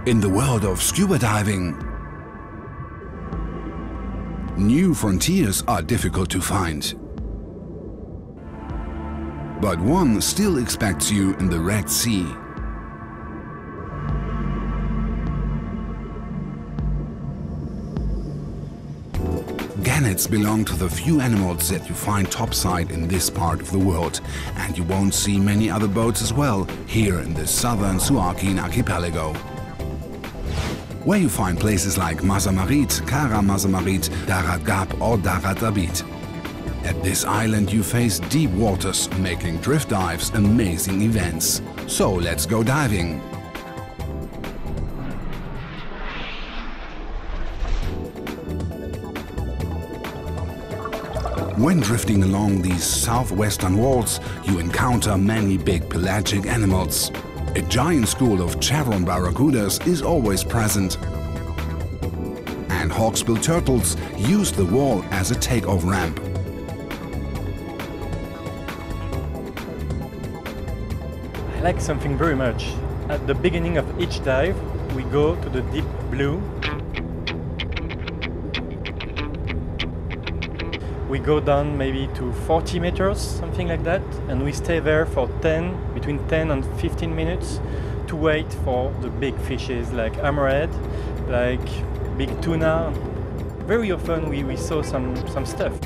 In the world of scuba diving, new frontiers are difficult to find. But one still expects you in the Red Sea. Gannets belong to the few animals that you find topside in this part of the world, and you won't see many other boats as well here in the southern Suakin archipelago, where you find places like Masamarit, Kara Masamarit, Damid Gap or Damid. At this island you face deep waters, making drift dives amazing events. So let's go diving. When drifting along these southwestern walls, you encounter many big pelagic animals. A giant school of chevron barracudas is always present. And hawksbill turtles use the wall as a takeoff ramp. I like something very much. At the beginning of each dive, we go to the deep blue. We go down maybe to 40 meters, something like that, and we stay there for between 10 and 15 minutes to wait for the big fishes like hammerhead, like big tuna. Very often we saw some stuff.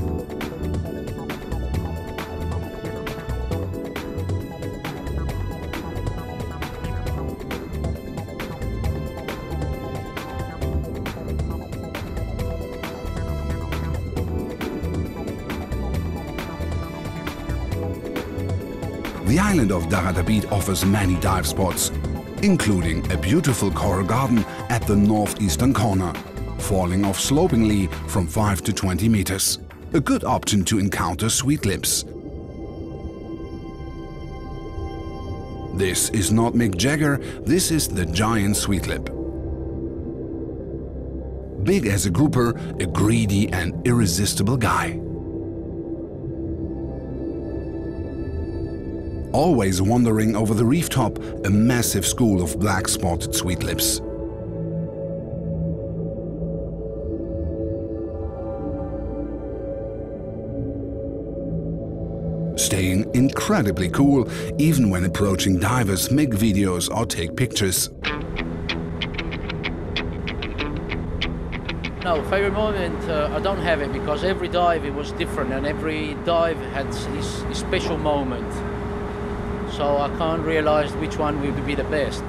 The island of Damid offers many dive spots, including a beautiful coral garden at the northeastern corner, falling off slopingly from 5 to 20 meters. A good option to encounter sweet lips. This is not Mick Jagger, this is the giant sweetlip. Big as a grouper, a greedy and irresistible guy. Always wandering over the reef top, a massive school of black-spotted sweetlips. Staying incredibly cool, even when approaching divers, make videos or take pictures. No, favorite moment, I don't have it because every dive it was different and every dive had his special moment. So I can't realize which one would be the best.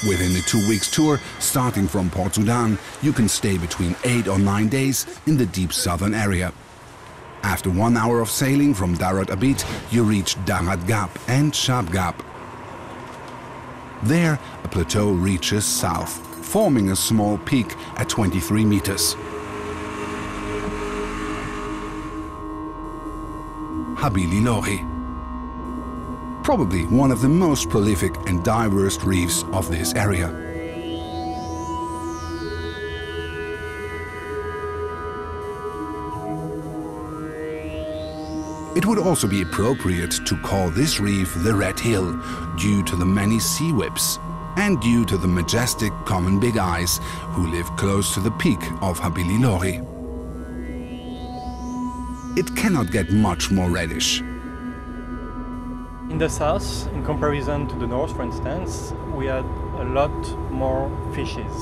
Within a 2 weeks tour, starting from Port Sudan, you can stay between 8 or 9 days in the deep southern area. After 1 hour of sailing from Damid, you reach Damid Gap and Damid Gap. There, a plateau reaches south, forming a small peak at 23 meters. Habili Lori. Probably one of the most prolific and diverse reefs of this area. It would also be appropriate to call this reef the Red Hill, due to the many sea whips and due to the majestic common big eyes who live close to the peak of Habili Lori. It cannot get much more reddish. In the south, in comparison to the north, for instance, we had a lot more fishes.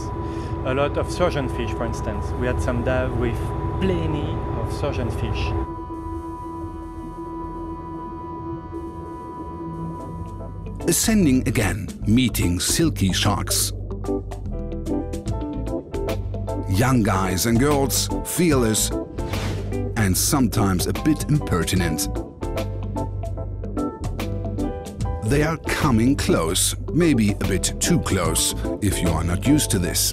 A lot of surgeon fish, for instance. We had some dive with plenty of surgeon fish. Ascending again, meeting silky sharks. Young guys and girls, fearless, and sometimes a bit impertinent. They are coming close, maybe a bit too close, if you are not used to this.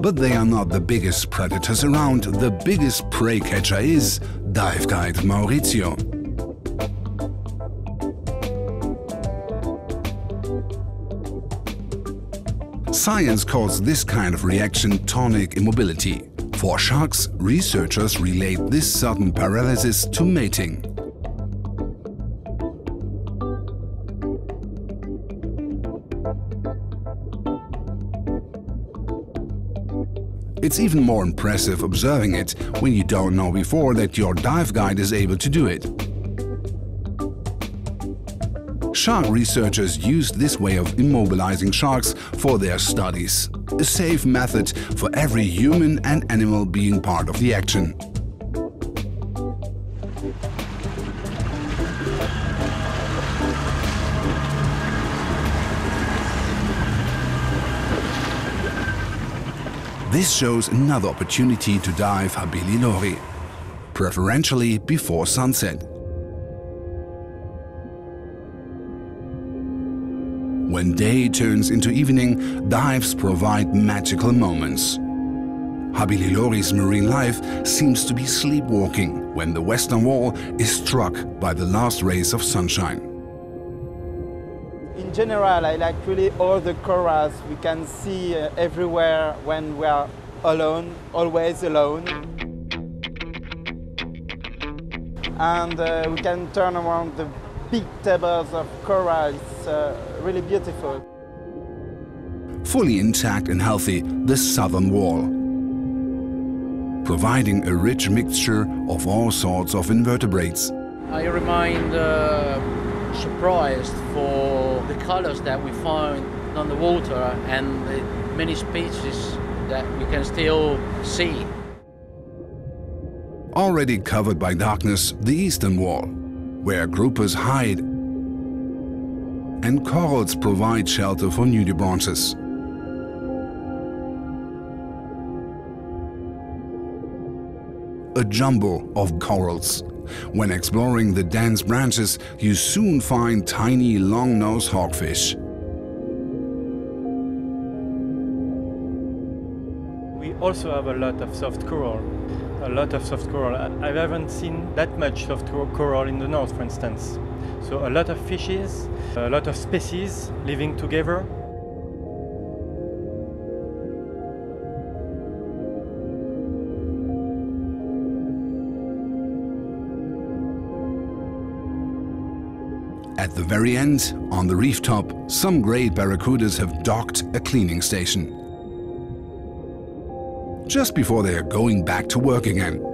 But they are not the biggest predators around. The biggest prey catcher is dive guide Maurizio. Science calls this kind of reaction tonic immobility. For sharks, researchers relate this sudden paralysis to mating. It's even more impressive observing it when you don't know before that your dive guide is able to do it. Shark researchers used this way of immobilizing sharks for their studies, a safe method for every human and animal being part of the action. This shows another opportunity to dive Habililori, preferentially before sunset. When day turns into evening, dives provide magical moments. Habililori's marine life seems to be sleepwalking when the western wall is struck by the last rays of sunshine. In general, I like really all the corals we can see everywhere when we are alone, always alone. And we can turn around the big tables of coral. It's really beautiful. Fully intact and healthy, the southern wall, providing a rich mixture of all sorts of invertebrates. I remain surprised for the colors that we find on the water and the many species that we can still see. Already covered by darkness, the eastern wall, where groupers hide and corals provide shelter for nudibranchs. A jumbo of corals. When exploring the dense branches, you soon find tiny long-nosed hawkfish. We also have a lot of soft coral. I haven't seen that much soft coral in the north, for instance. So a lot of fishes, a lot of species living together. At the very end, on the reef top, some great barracudas have docked a cleaning station, just before they are going back to work again.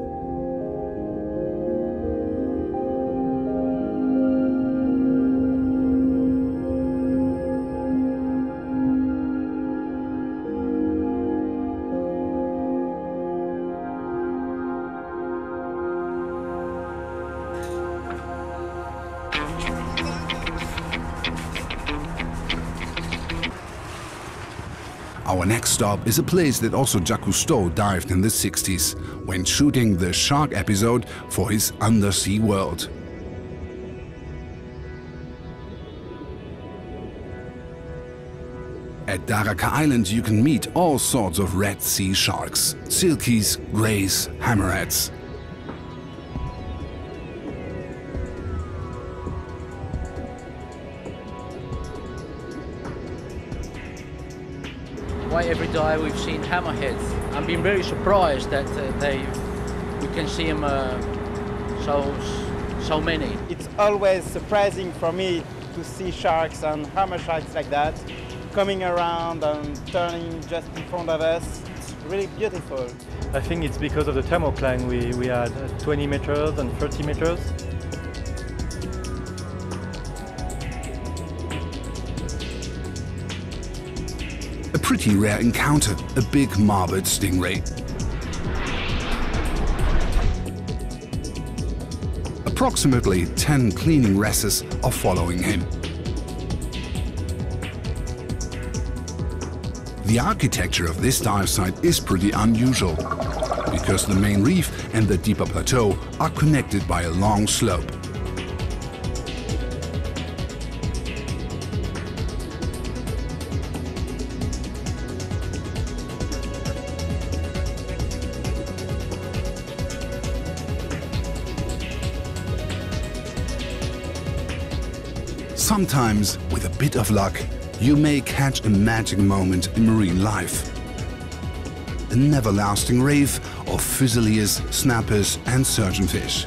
Our next stop is a place that also Jacques Cousteau dived in the 60s when shooting the shark episode for his undersea world. At Daraka Island you can meet all sorts of Red Sea sharks, silkies, greys, hammerheads. Every day we've seen hammerheads. I've been very surprised that we can see them so many. It's always surprising for me to see sharks and hammer sharks like that coming around and turning just in front of us. It's really beautiful. I think it's because of the thermocline we had 20 meters and 30 meters. A pretty rare encounter, a big marbed stingray. Approximately 10 cleaning wresses are following him. The architecture of this dive site is pretty unusual, because the main reef and the deeper plateau are connected by a long slope. Sometimes, with a bit of luck, you may catch a magic moment in marine life. An everlasting rave of fusiliers, snappers and surgeonfish.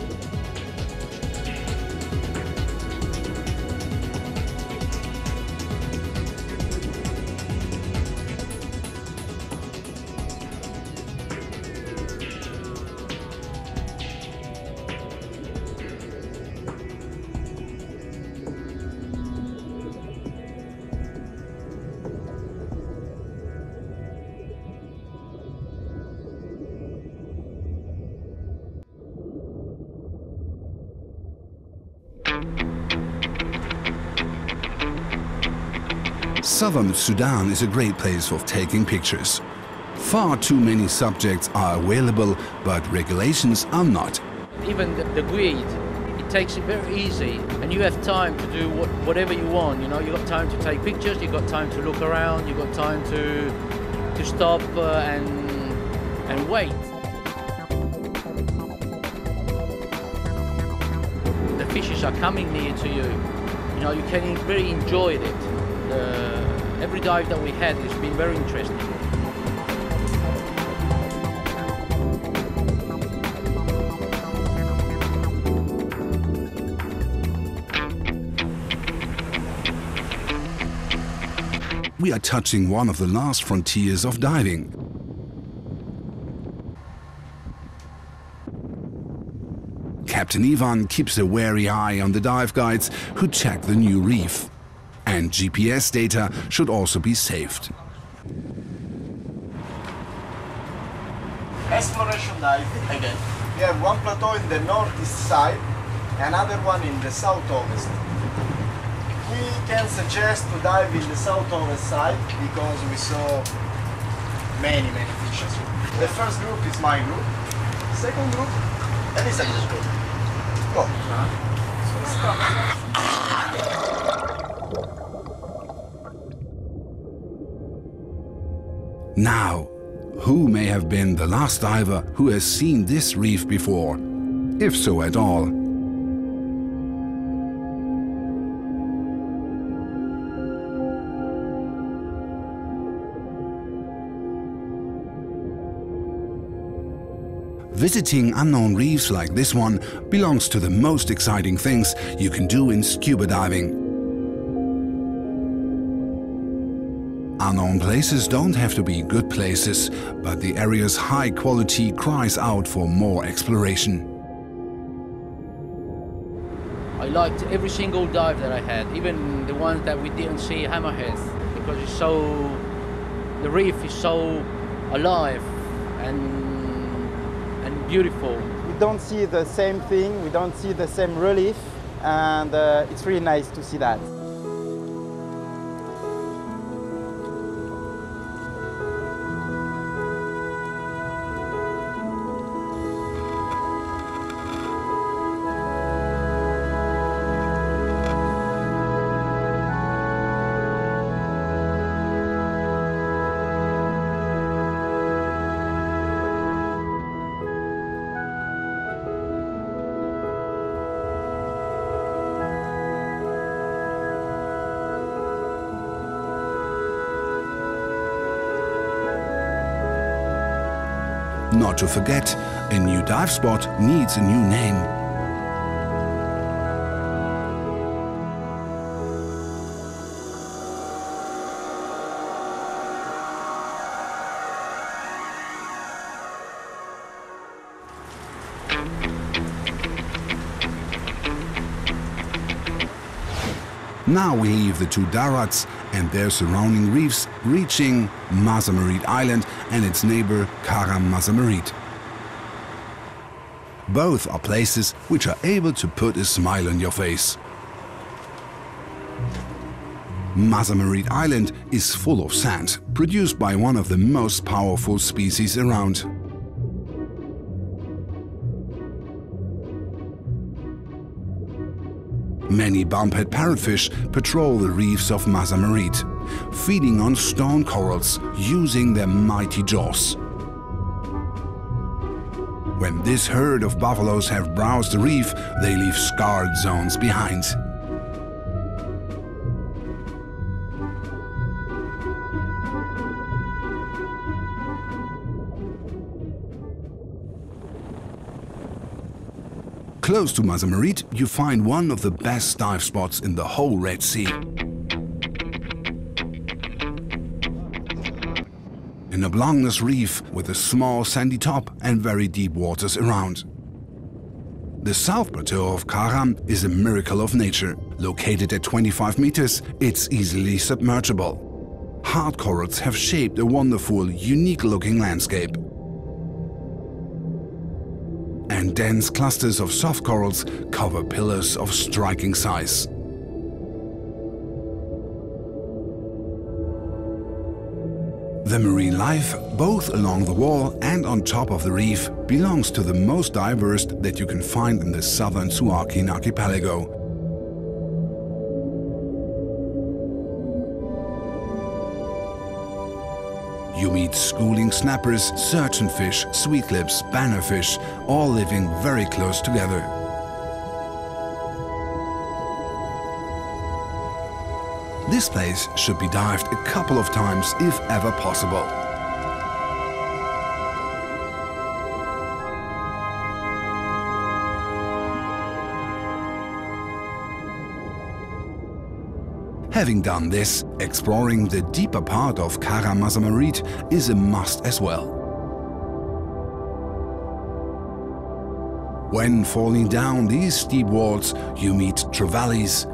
Southern Sudan is a great place for taking pictures. Far too many subjects are available, but regulations are not. Even the grid, it takes it very easy, and you have time to do whatever you want. You know, you've got time to take pictures, you've got time to look around, you've got time to stop and wait. The fishes are coming near to you. You know, you can really enjoy it. Every dive that we had has been very interesting. We are touching one of the last frontiers of diving. Captain Ivan keeps a wary eye on the dive guides who check the new reef. And GPS data should also be saved. Exploration dive again. We have one plateau in the northeast side, another one in the southwest. We can suggest to dive in the southwest side because we saw many fishes. The first group is my group. Second group, Elisa's group. Go. Now, who may have been the last diver who has seen this reef before, if so at all? Visiting unknown reefs like this one belongs to the most exciting things you can do in scuba diving. Unknown places don't have to be good places, but the area's high quality cries out for more exploration. I liked every single dive that I had, even the ones that we didn't see hammerheads, because the reef is so alive and beautiful. We don't see the same thing, we don't see the same relief, and it's really nice to see that. Not to forget, a new dive spot needs a new name. Now we leave the two Darats and their surrounding reefs, reaching Mazamarit Island and its neighbor Karam Mazamarit. Both are places which are able to put a smile on your face. Mazamarit Island is full of sand, produced by one of the most powerful species around. Many bumphead parrotfish patrol the reefs of Mazamarit, feeding on stone corals using their mighty jaws. When this herd of buffaloes have browsed the reef, they leave scarred zones behind. Close to Misawa, you find one of the best dive spots in the whole Red Sea. An oblongous reef with a small sandy top and very deep waters around. The South Plateau of Karam is a miracle of nature. Located at 25 meters, it's easily submergible. Hard corals have shaped a wonderful, unique-looking landscape. And dense clusters of soft corals cover pillars of striking size. The marine life, both along the wall and on top of the reef, belongs to the most diverse that you can find in the southern Suakin archipelago. You meet schooling snappers, surgeonfish, sweetlips, bannerfish, all living very close together. This place should be dived a couple of times if ever possible. Having done this, exploring the deeper part of Misawa is a must as well. When falling down these steep walls, you meet trevallies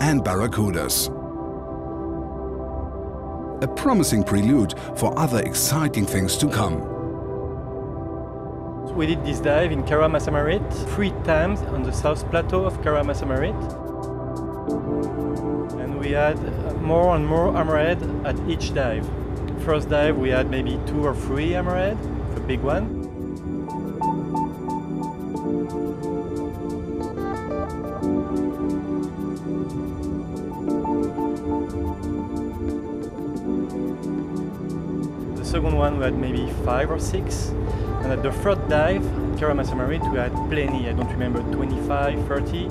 and barracudas. A promising prelude for other exciting things to come. We did this dive in Misawa 3 times on the South Plateau of Misawa. And we had more and more hammerhead at each dive. First dive we had maybe 2 or 3 hammerhead, the big one. The second one we had maybe 5 or 6. And at the third dive, Misawa, we had plenty, I don't remember, 25, 30.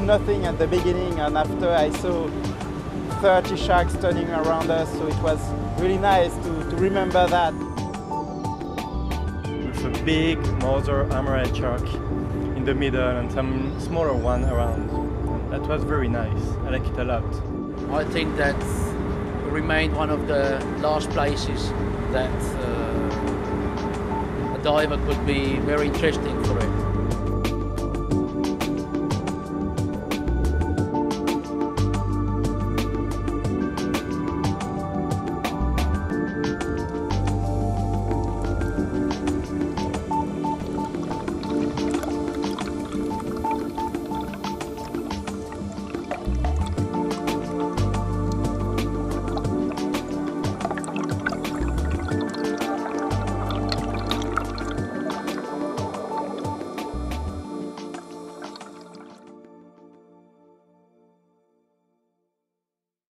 Nothing at the beginning, and after I saw 30 sharks turning around us, so it was really nice to remember that. With a big mother hammerhead shark in the middle and some smaller one around. And that was very nice. I like it a lot. I think that remained one of the last places that a diver could be very interesting for it.